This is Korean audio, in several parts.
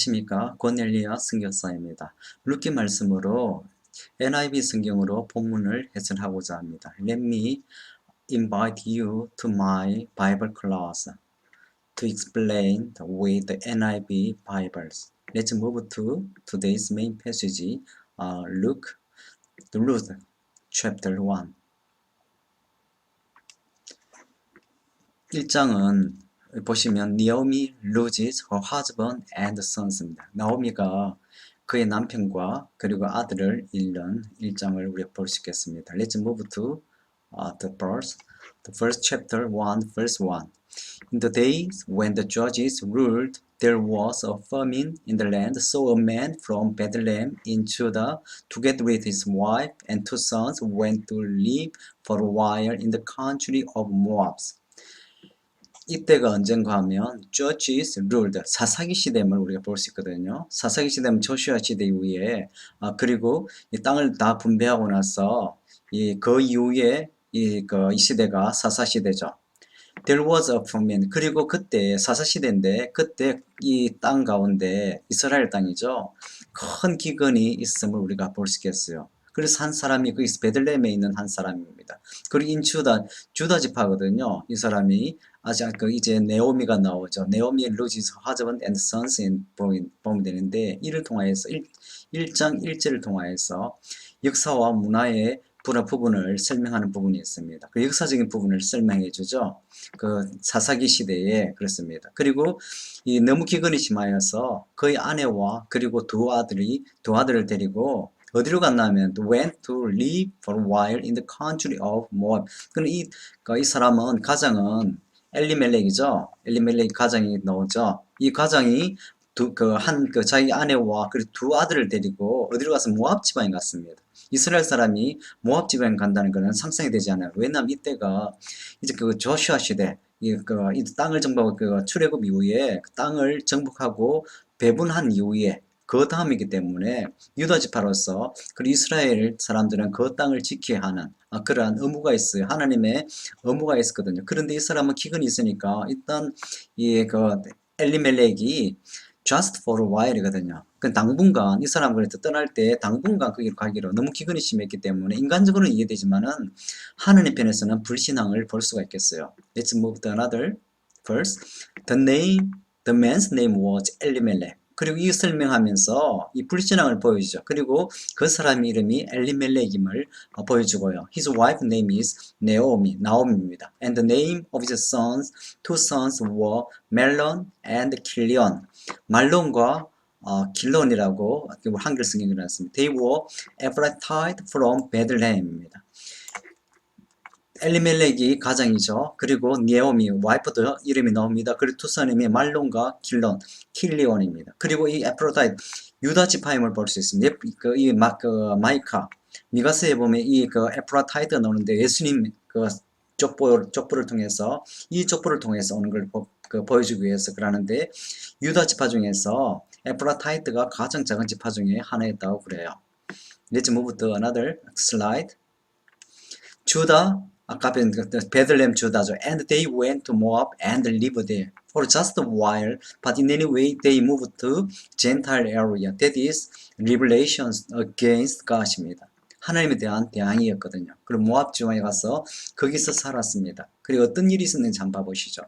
안녕하십니까. 고넬리아 선교사입니다. 룻기 말씀으로 NIV 성경으로 본문을 해설하고자 합니다. Let me invite you to my Bible class to explain with the NIV Bibles. Let's move to today's main passage, Luke chapter 1. 1장은 보시면 Naomi loses her husband and sons입니다. 나오미가 그의 남편과 그리고 아들을 잃는 1장을 우리가 볼 수 있겠습니다. Let's move to the first chapter 1 verse 1. In the days when the judges ruled, there was a famine in the land, so a man from Bethlehem in Judah, together with his wife and 2 sons, went to live for a while in the country of Moab. 이때가 언젠가 하면 Judges ruled, 사사기 시대임을 우리가 볼 수 있거든요. 사사기 시대는 조슈아 시대 이후에 그리고 이 땅을 다 분배하고 나서 그 이후에 이 시대가 사사 시대죠. There was a famine. 그리고 그때 사사 시대인데 그때 이 땅 가운데 이스라엘 땅이죠. 큰 기근이 있음을 우리가 볼 수 있겠어요. 그래서 한 사람이 그 베들레헴에 있는 한 사람입니다. 그리고 주다 지파거든요. 이 사람이 아직 이제 네오미가 나오죠. 네오미 loses husband and sons in 보면 되는데 이를 통하여서 1장 1절을 통하여서 역사와 문화의 부분을 설명하는 부분이 있습니다. 그 역사적인 부분을 설명해 주죠. 그 사사기 시대에 그렇습니다. 그리고 이 너무 기근이 심하여서 그의 아내와 그리고 두 아들을 데리고 어디로 갔냐면 went to live for a while in the country of Moab. 이 사람은 가장은 엘리멜렉이죠. 엘리멜렉 가장이 나오죠. 이 가장이 자기 아내와 그리고 두 아들을 데리고 어디로 가서 모압 지방에 갔습니다. 이스라엘 사람이 모압 지방에 간다는 것은 상상이 되지 않아요. 왜냐하면 이때가 이제 조슈아 시대, 이 땅을 정복하고 출애굽 이후에 그 땅을 정복하고 배분한 이후에 그 다음이기 때문에 유다 지파로서 그리고 이스라엘 사람들은 그 땅을 지켜야 하는 그러한 의무가 있어요. 하나님의 의무가 있었거든요. 그런데 이 사람은 기근이 있으니까 일단 엘리멜렉이 just for a while이거든요. 그 당분간 이 사람을 떠날 때 당분간 거기로 가기로 너무 기근이 심했기 때문에 인간적으로는 이해되지만은 하나님 편에서는 불신앙을 볼 수가 있겠어요. Let's move to another verse. The man's name was Elimelech. 그리고 이 설명하면서 이 불신앙을 보여주죠. 그리고 그 사람 이름이 엘리멜렉임을 보여주고요. His wife name is 나오미입니다. And the name of his two sons were Mahlon and Kilion. 말론과 길론이라고 한글 성경이 나왔습니다. They were Ephrathite from Bethlehem입니다. 엘리멜렉이 가장이죠. 그리고 네오미 와이프도 이름이 나옵니다. 그리고 두 사람이 말론과 킬리온입니다. 그리고 이 에프로다이트 유다 지파임을 볼 수 있습니다. 마이카 미가서에 보면 에프라타이트 나오는데 예수님 족보를 통해서 이 족보를 통해서 오는 걸 보여주기 위해서 그러는데 유다 지파 중에서 에프라타이트가 가장 작은 지파 중에 하나였다고 그래요. Let's move to another slide. 주다 아까 베들레헴 주다죠. And they went to Moab and lived there for just a while, but in any way they moved to Gentile area. That is rebellions against God입니다. 하나님에 대한 대항이었거든요. 그리고 모압 지방에 가서 거기서 살았습니다. 그리고 어떤 일이 있었는지 한번 봐보시죠.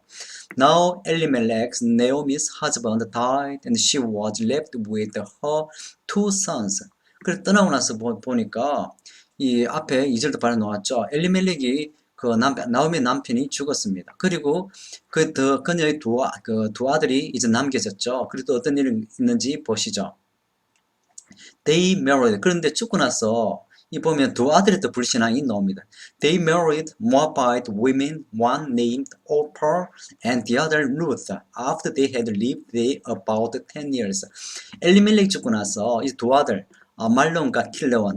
Now Elimelech, Naomi's husband, died, and she was left with her two sons. 그래서 떠나고 나서 보니까 이 앞에 2절도 바로 나왔죠. 엘리멜렉이 나오미 남편이 죽었습니다. 그리고 그녀의 두 아들이 이제 남겨졌죠. 그리고 어떤 일이 있는지 보시죠. They married. 그런데 죽고 나서 이 보면 두 아들의 또 불신앙이 나옵니다. They married Moabite women, one named Orpah and the other Ruth, after they had lived there about 10 years. 엘리멜렉 죽고 나서 이 두 아들 말론과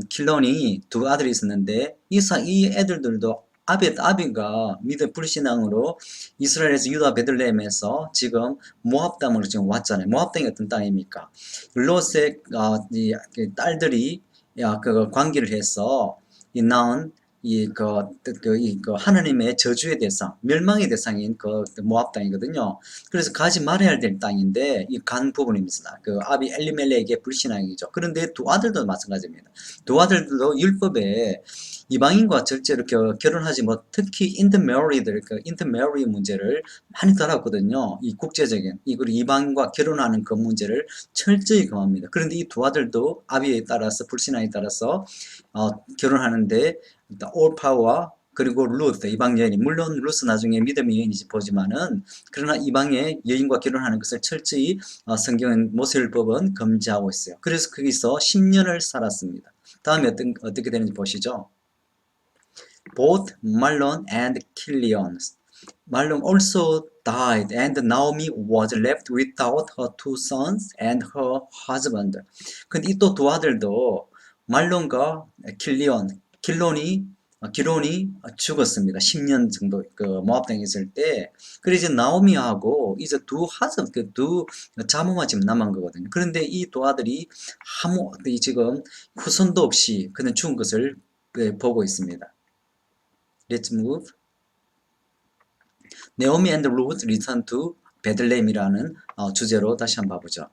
킬론이 두 아들이 있었는데 이 애들도 아비가 믿음 불신앙으로 이스라엘에서 유다 베들레헴에서 지금 모압 땅으로 지금 왔잖아요. 모압 땅이 어떤 땅입니까? 롯의 딸들이 관계를 해서 낳은 하나님의 저주의 대상, 멸망의 대상인 모압 땅이거든요. 그래서 가지 말아야 될 땅인데 이 간 부분입니다. 그 아비 엘리멜렉의 불신앙이죠. 그런데 두 아들도 마찬가지입니다. 두 아들도 율법에 이방인과 절제로 결혼하지 못, 특히 인터메리 문제를 많이 다뤘거든요. 이 국제적인 그리고 이방인과 결혼하는 그 문제를 철저히 금합니다. 그런데 이 두 아들도 아비에 따라서 불신앙에 따라서 결혼하는데 올파와 그리고 루스 이방 여인이, 물론 루스 나중에 믿음의 여인이지 보지만은, 그러나 이방의 여인과 결혼하는 것을 철저히 성경은 모세율법은 금지하고 있어요. 그래서 거기서 10년을 살았습니다. 다음에 어떻게 되는지 보시죠. Both Mahlon and Chilion. Mahlon also died, and Naomi was left without her two sons and her husband. 근데 이 또 두 아들도 말론과 기론이 죽었습니다. 10년 정도 모압 땅에 있을 때. 그래서 이제 나오미하고 이제 두 자모만 지금 남은 거거든요. 그런데 이 두 아들이 지금 후손도 없이 그는 죽은 것을 보고 있습니다. Let's move. Naomi and Ruth return to Bethlehem이라는 주제로 다시 한번 봐보죠.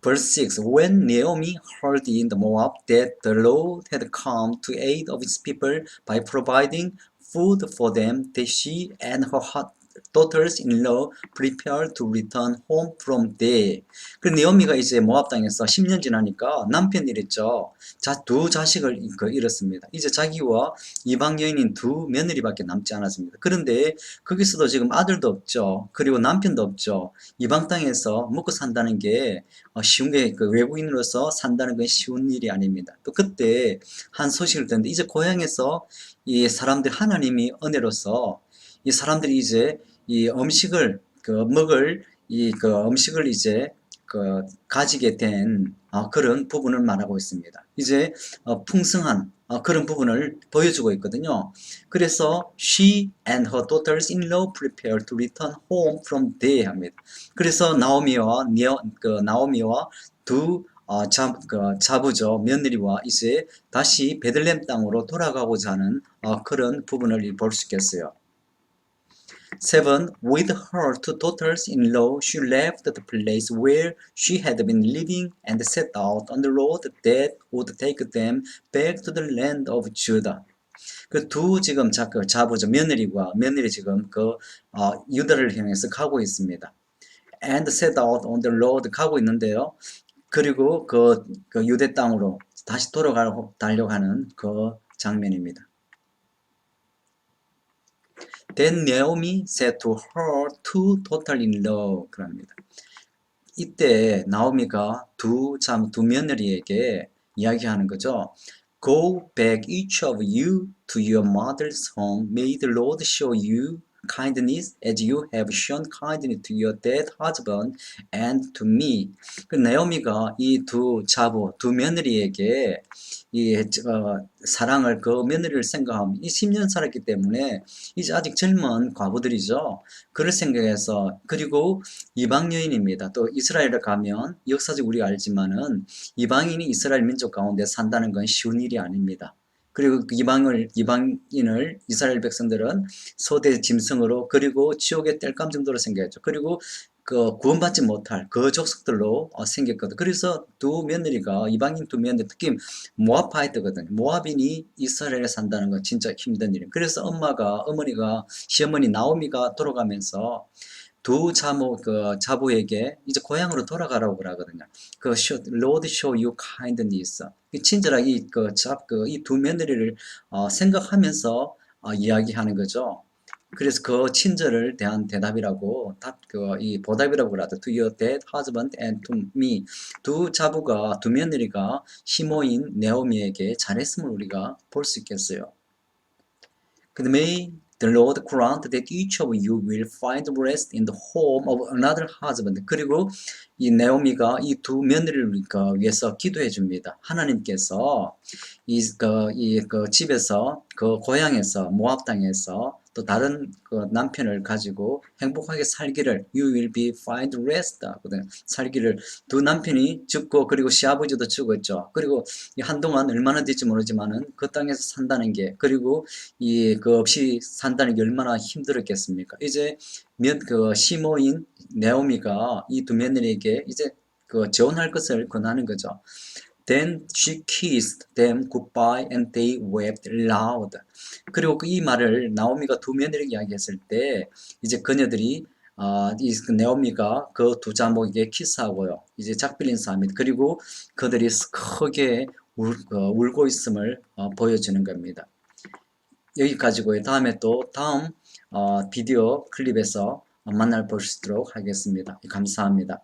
Verse 6. When Naomi heard in the Moab that the Lord had come to aid of his people by providing food for them, that she and her daughters-in-law prepared to return home from there. 그 네오미가 이제 모압 땅에서 10년 지나니까 남편 잃었죠. 두 자식을 잃었습니다. 이제 자기와 이방 여인인 두 며느리밖에 남지 않았습니다. 그런데 거기서도 지금 아들도 없죠. 그리고 남편도 없죠. 이방 땅에서 먹고 산다는 게 쉬운 게, 외국인으로서 산다는 건 쉬운 일이 아닙니다. 또 그때 한 소식을 듣는데, 이제 고향에서 이 사람들, 하나님이 은혜로서 이 사람들이 이제 이 음식을 먹을 음식을 이제 가지게 된 그런 부분을 말하고 있습니다. 이제 풍성한 그런 부분을 보여주고 있거든요. 그래서 she and her daughters-in-law prepared to return home from there 합니다. 그래서 나오미와 두 자부죠, 며느리와 이제 다시 베들레헴 땅으로 돌아가고자 하는 그런 부분을 볼 수 있겠어요. 7. With her two daughters-in-law, she left the place where she had been living and set out on the road that would take them back to the land of Judah. 그 두 지금 자부죠, 며느리 지금 유다를 향해서 가고 있습니다. And set out on the road, 가고 있는데요. 그리고 유대 땅으로 다시 달려가는 그 장면입니다. Then Naomi said to her two daughter-in-law, 그럽니다. 이때 나오미가 두 며느리에게 이야기하는 거죠. Go back each of you to your mother's home. May the Lord show you kindness as you have shown kindness to your dead husband and to me. 그 나오미가 이 두 며느리에게 사랑을, 그 며느리를 생각하면, 이 10년 살았기 때문에 이제 아직 젊은 과부들이죠. 그를 생각해서, 그리고 이방 여인입니다. 또 이스라엘에 가면 역사적 우리가 알지만은 이방인이 이스라엘 민족 가운데 산다는 건 쉬운 일이 아닙니다. 그리고 이방인을 이스라엘 백성들은 소대 짐승으로, 그리고 지옥의 땔감 정도로 생겼죠. 그리고 구원받지 못할 그 족속들로 생겼거든. 그래서 이방인 두 며느리, 특히 모압파이트거든요. 모압인이 이스라엘에 산다는 건 진짜 힘든 일이에요. 그래서 시어머니 나오미가 돌아가면서 두 자부에게 이제 고향으로 돌아가라고 그러거든요. Lord show you kindness. 친절하게 이 두 며느리를 생각하면서 이야기하는 거죠. 그래서 그 친절을 대한 대답이라고, 보답이라고 그러죠. To your dead husband and to me. 두 며느리가 시모인 네오미에게 잘했음을 우리가 볼 수 있겠어요. 그 다음에 The Lord grant that each of you will find rest in the home of another husband. 그리고 이 네오미가 이 두 며느리를 위해서 기도해 줍니다. 하나님께서 집에서, 고향에서, 모압 땅에서 또 다른 그 남편을 가지고 행복하게 살기를 You will be find rest 하거든. 살기를 두 남편이 죽고 그리고 시아버지도 죽었죠. 그리고 한동안 얼마나 될지 모르지만은 그 땅에서 산다는 게 그리고 이 그 없이 산다는 게 얼마나 힘들었겠습니까? 이제 그 시모인 네오미가 이 두 며느리에게 이제 그 재혼할 것을 권하는 거죠. Then she kissed them goodbye and they wept loud. 그리고 이 말을 나오미가 두 며느리에게 이야기했을 때 이제 그녀들이 이 네오미가 그 두 자목에게 키스하고요. 이제 작별 인사합니다. 그리고 그들이 크게 울고 있음을 보여주는 겁니다. 여기까지고요. 다음에 또 다음 비디오 클립에서 만날 볼 수 있도록 하겠습니다. 감사합니다.